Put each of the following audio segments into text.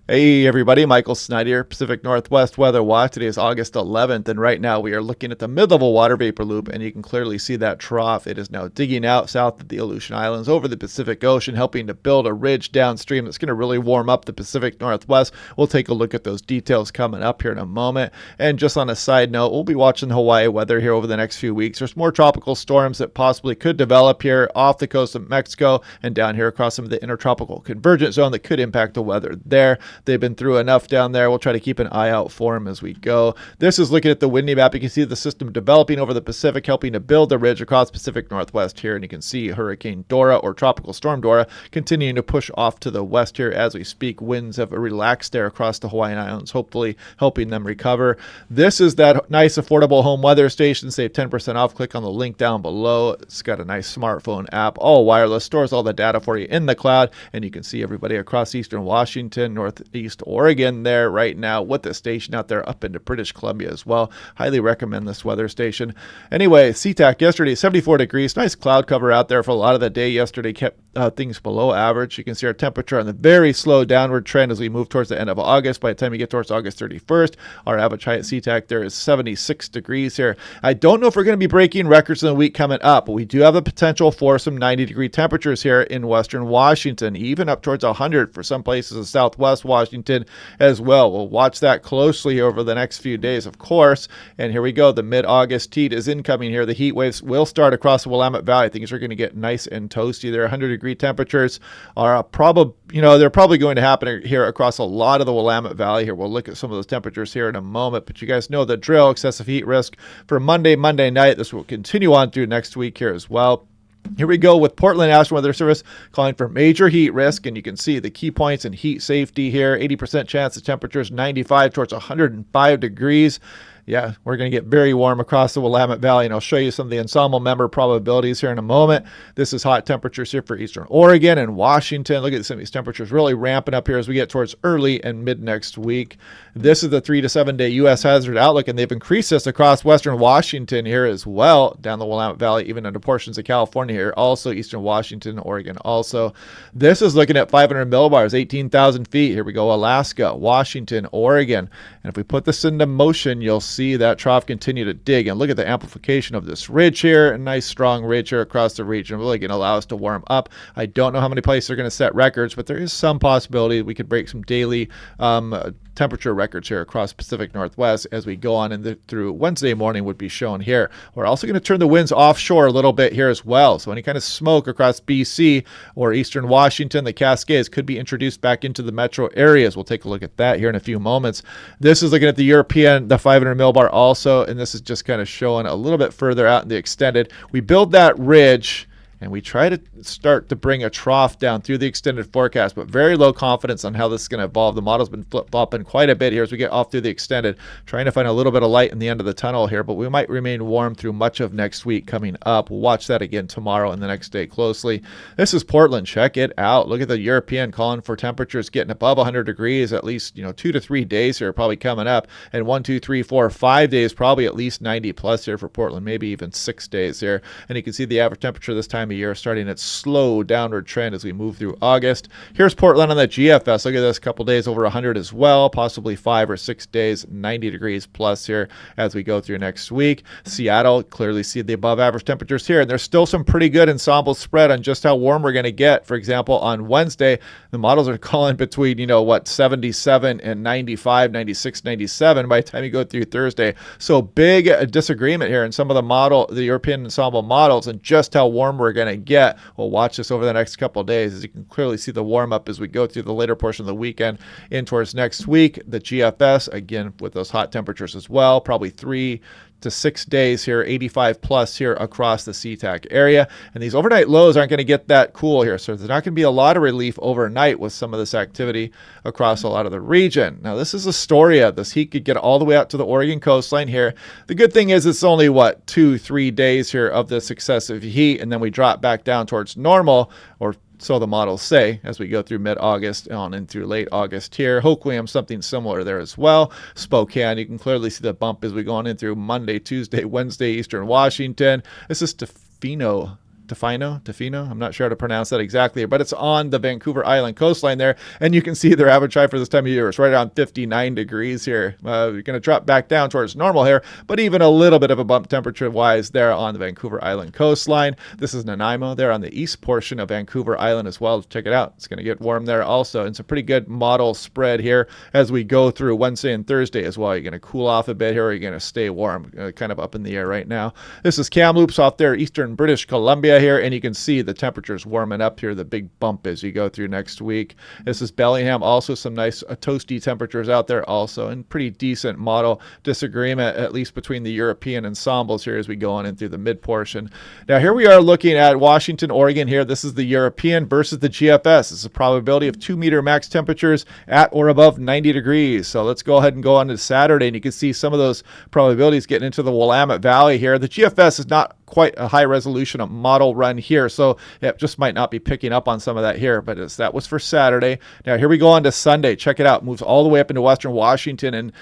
Hey everybody, Michael Snyder here, Pacific Northwest Weather Watch. Today is August 11th, and right now we are looking at the mid-level water vapor loop, and you can clearly see that trough. It is now digging out south of the Aleutian Islands over the Pacific Ocean, helping to build a ridge downstream that's going to really warm up the Pacific Northwest. We'll take a look at those details coming up here in a moment. And just on a side note, we'll be watching Hawaii weather here over the next few weeks. There's more tropical storms that possibly could develop here off the coast of Mexico and down here across some of the intertropical convergence zone that could impact the weather there. They've been through enough down there. We'll try to keep an eye out for them as we go. This is looking at the windy map. You can see the system developing over the Pacific, helping to build the ridge across Pacific Northwest here. And you can see Hurricane Dora or Tropical Storm Dora continuing to push off to the west here as we speak. Winds have relaxed there across the Hawaiian Islands, hopefully helping them recover. This is that nice affordable home weather station. Save 10% off. Click on the link down below. It's got a nice smartphone app, all wireless, stores all the data for you in the cloud. And you can see everybody across eastern Washington, northeast Oregon there right now with the station out there up into British Columbia as well. Highly recommend this weather station. Anyway, SeaTac yesterday, 74 degrees. Nice cloud cover out there for a lot of the day yesterday. Kept things below average. You can see our temperature on the very slow downward trend as we move towards the end of August. By the time you get towards August 31st, our average high at SeaTac there is 76 degrees here. I don't know if we're going to be breaking records in the week coming up, but we do have the potential for some 90-degree temperatures here in western Washington, even up towards 100 for some places in southwest Washington as well. We'll watch that closely over the next few days, of course. And here we go. The mid-August heat is incoming here. The heat waves will start across the Willamette Valley. Things are going to get nice and toasty there. 100-degree temperatures are they're probably going to happen here across a lot of the Willamette Valley here. We'll look at some of those temperatures here in a moment, but you guys know the drill. Excessive heat risk for Monday night. This will continue on through next week here as well. Here we go with Portland National Weather Service calling for major heat risk, and you can see the key points in heat safety here. 80% chance of temperatures 95 towards 105 degrees. Yeah, we're going to get very warm across the Willamette Valley, and I'll show you some of the ensemble member probabilities here in a moment. This is hot temperatures here for eastern Oregon and Washington. Look at some of these temperatures really ramping up here as we get towards early and mid next week. This is the 3 to 7 day U.S. hazard outlook, and they've increased this across western Washington here as well, down the Willamette Valley, even into portions of California here, also eastern Washington, Oregon also. This is looking at 500 millibars, 18,000 feet. Here we go, Alaska, Washington, Oregon. And if we put this into motion, you'll see that trough continue to dig. And look at the amplification of this ridge here. A nice strong ridge here across the region, really going to allow us to warm up. I don't know how many places are going to set records, but there is some possibility we could break some daily temperature records here across Pacific Northwest as we go on through Wednesday morning would be shown here. We're also going to turn the winds offshore a little bit here as well. So any kind of smoke across BC or eastern Washington, the Cascades could be introduced back into the metro areas. We'll take a look at that here in a few moments. This is looking at the European, the 500 millibar also, and this is just kind of showing a little bit further out in the extended. We build that ridge and we try to start to bring a trough down through the extended forecast, but very low confidence on how this is going to evolve. The model's been flip-flopping quite a bit here as we get off through the extended, trying to find a little bit of light in the end of the tunnel here, but we might remain warm through much of next week coming up. We'll watch that again tomorrow and the next day closely. This is Portland. Check it out. Look at the European calling for temperatures getting above 100 degrees at least 2 to 3 days here probably coming up, and 1, 2, 3, 4, 5 days probably at least 90 plus here for Portland, maybe even 6 days here. And you can see the average temperature this time of year starting its slow downward trend as we move through August. Here's Portland on the GFS. Look at this, a couple days over 100 as well, possibly 5 or 6 days, 90 degrees plus here as we go through next week. Seattle, clearly see the above average temperatures here, and there's still some pretty good ensemble spread on just how warm we're going to get. For example, on Wednesday, the models are calling between, 77 and 95, 96, 97 by the time you go through Thursday. So big disagreement here in some of the European ensemble models and just how warm we're going to get. We'll watch this over the next couple of days as you can clearly see the warm up as we go through the later portion of the weekend in towards next week. The GFS, again, with those hot temperatures as well, probably 3 to 6 days here, 85 plus here across the SeaTac area. And these overnight lows aren't going to get that cool here. So there's not going to be a lot of relief overnight with some of this activity across a lot of the region. Now, this is Astoria. This heat could get all the way out to the Oregon coastline here. The good thing is it's only, 2-3 days here of this excessive heat, and then we drop back down towards normal, or so the models say, as we go through mid-August on and through late August here. Hoquiam, something similar there as well. Spokane, you can clearly see the bump as we go on in through Monday, Tuesday, Wednesday, eastern Washington. This is Tofino Tofino. I'm not sure how to pronounce that exactly, but it's on the Vancouver Island coastline there. And you can see their average high for this time of year is right around 59 degrees here. You're going to drop back down towards normal here, but even a little bit of a bump temperature-wise there on the Vancouver Island coastline. This is Nanaimo there on the east portion of Vancouver Island as well. Check it out. It's going to get warm there also. And it's a pretty good model spread here as we go through Wednesday and Thursday as well. You're going to cool off a bit here, or you're going to stay warm, kind of up in the air right now. This is Kamloops off there, eastern British Columbia here, and you can see the temperatures warming up here, the big bump as you go through next week. This is Bellingham, also some nice toasty temperatures out there also, and pretty decent model disagreement, at least between the European ensembles here as we go on in through the mid portion. Now here we are looking at Washington, Oregon here. This is the European versus the GFS. This is a probability of 2-meter max temperatures at or above 90 degrees. So let's go ahead and go on to Saturday, and you can see some of those probabilities getting into the Willamette Valley here. The GFS is not quite a high resolution model run here, so it just might not be picking up on some of that here, but that was for Saturday. Now here we go on to Sunday. Check it out. Moves all the way up into western Washington, and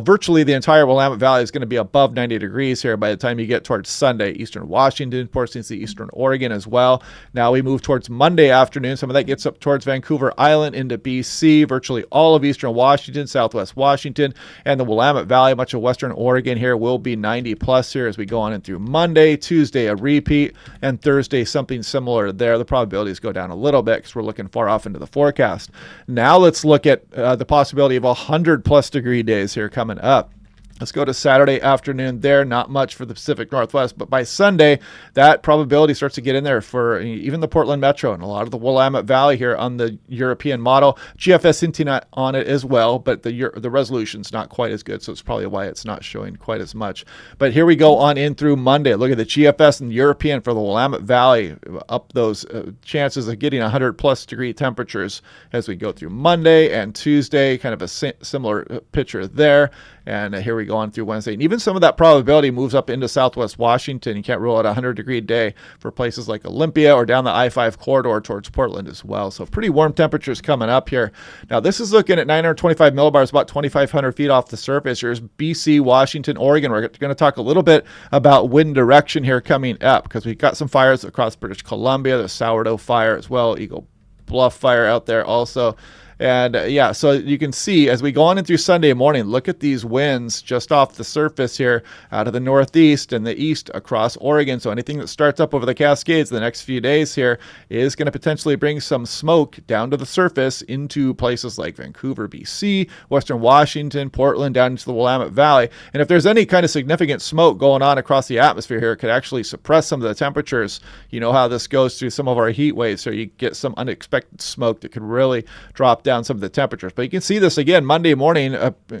virtually the entire Willamette Valley is going to be above 90 degrees here by the time you get towards Sunday. Eastern Washington, portions of eastern Oregon as well. Now we move towards Monday afternoon. Some of that gets up towards Vancouver Island into BC, virtually all of eastern Washington, southwest Washington, and the Willamette Valley. Much of western Oregon here will be 90 plus here as we go on in through Monday. Tuesday a repeat, and Thursday something similar there. The probabilities go down a little bit because we're looking far off into the forecast. Now let's look at the possibility of 100+ degree days here coming up. Let's go to Saturday afternoon there. Not much for the Pacific Northwest, but by Sunday, that probability starts to get in there for even the Portland Metro and a lot of the Willamette Valley here on the European model. GFS hinting on it as well, but the resolution's not quite as good, so it's probably why it's not showing quite as much. But here we go on in through Monday. Look at the GFS and the European for the Willamette Valley, up those chances of getting 100+ degree temperatures as we go through Monday and Tuesday. Kind of a similar picture there. And here we go on through Wednesday. And even some of that probability moves up into southwest Washington. You can't rule out a 100-degree day for places like Olympia or down the I-5 corridor towards Portland as well. So pretty warm temperatures coming up here. Now, this is looking at 925 millibars, about 2,500 feet off the surface. Here's BC, Washington, Oregon. We're going to talk a little bit about wind direction here coming up because we've got some fires across British Columbia. There's Sourdough Fire as well, Eagle Bluff Fire out there also. And yeah, so you can see as we go on in through Sunday morning, look at these winds just off the surface here out of the northeast and the east across Oregon. So anything that starts up over the Cascades the next few days here is going to potentially bring some smoke down to the surface into places like Vancouver, BC, Western Washington, Portland, down into the Willamette Valley. And if there's any kind of significant smoke going on across the atmosphere here, it could actually suppress some of the temperatures. You know how this goes through some of our heat waves, so you get some unexpected smoke that could really drop down some of the temperatures. But you can see this again Monday morning,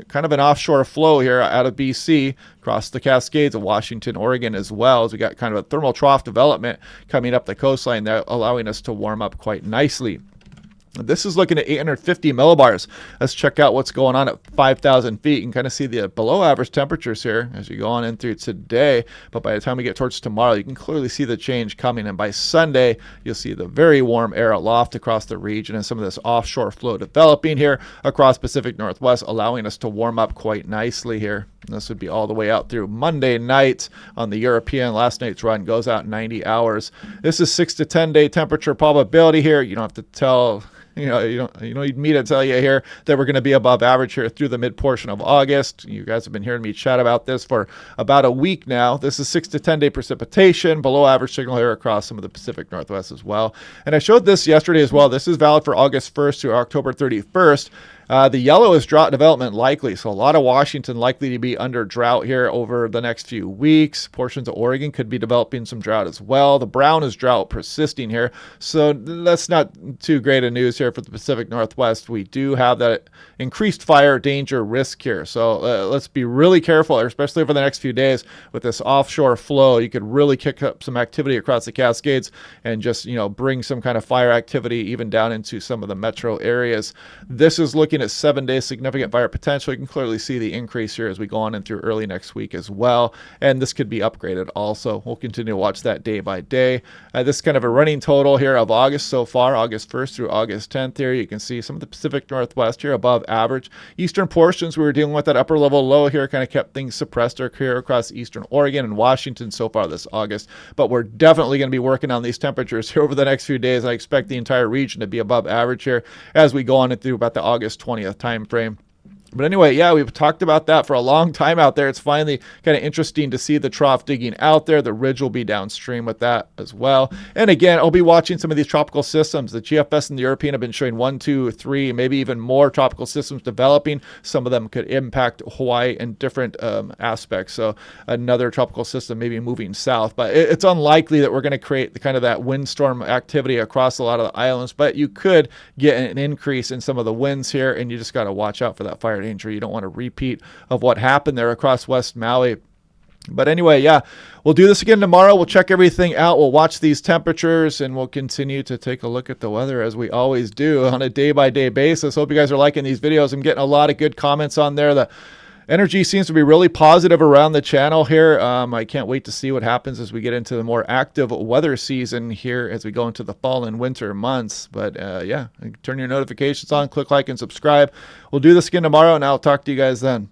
kind of an offshore flow here out of BC across the Cascades of Washington, Oregon as well, as we got kind of a thermal trough development coming up the coastline there, allowing us to warm up quite nicely. This is looking at 850 millibars. Let's check out what's going on at 5,000 feet. You can kind of see the below average temperatures here as you go on in through today. But by the time we get towards tomorrow, you can clearly see the change coming. And by Sunday, you'll see the very warm air aloft across the region and some of this offshore flow developing here across Pacific Northwest, allowing us to warm up quite nicely here. This would be all the way out through Monday night on the European. Last night's run goes out 90 hours. This is 6 to 10 day temperature probability here. You don't have to tell... You don't need me to tell you here that we're going to be above average here through the mid portion of August. You guys have been hearing me chat about this for about a week now. This is 6 to 10 day precipitation, below average signal here across some of the Pacific Northwest as well. And I showed this yesterday as well. This is valid for August 1st to October 31st. The yellow is drought development likely, so a lot of Washington likely to be under drought here over the next few weeks. Portions of Oregon could be developing some drought as well. The brown is drought persisting here, so that's not too great a news here for the Pacific Northwest. We do have that increased fire danger risk here, so let's be really careful, especially over the next few days with this offshore flow. You could really kick up some activity across the Cascades and just bring some kind of fire activity even down into some of the metro areas. This is looking looking at 7 days significant fire potential. You can clearly see the increase here as we go on in through early next week as well. And this could be upgraded also. We'll continue to watch that day by day. This is kind of a running total here of August so far, August 1st through August 10th here. You can see some of the Pacific Northwest here above average. Eastern portions, we were dealing with that upper level low here, kind of kept things suppressed here across eastern Oregon and Washington so far this August. But we're definitely going to be working on these temperatures here over the next few days. I expect the entire region to be above average here as we go on into about the August 20th time frame. But anyway, yeah, we've talked about that for a long time out there. It's finally kind of interesting to see the trough digging out there. The ridge will be downstream with that as well. And again, I'll be watching some of these tropical systems. The GFS and the European have been showing 1, 2, 3, maybe even more tropical systems developing. Some of them could impact Hawaii in different aspects. So another tropical system maybe moving south. But it's unlikely that we're going to create the kind of that windstorm activity across a lot of the islands. But you could get an increase in some of the winds here, and you just got to watch out for that fire danger. You don't want a repeat of what happened there across West Maui. But anyway, yeah, we'll do this again tomorrow. We'll check everything out. We'll watch these temperatures, and we'll continue to take a look at the weather as we always do on a day-by-day basis. Hope you guys are liking these videos. I'm getting a lot of good comments on there. The energy seems to be really positive around the channel here. I can't wait to see what happens as we get into the more active weather season here as we go into the fall and winter months. But yeah, turn your notifications on, click like and subscribe. We'll do this again tomorrow, and I'll talk to you guys then.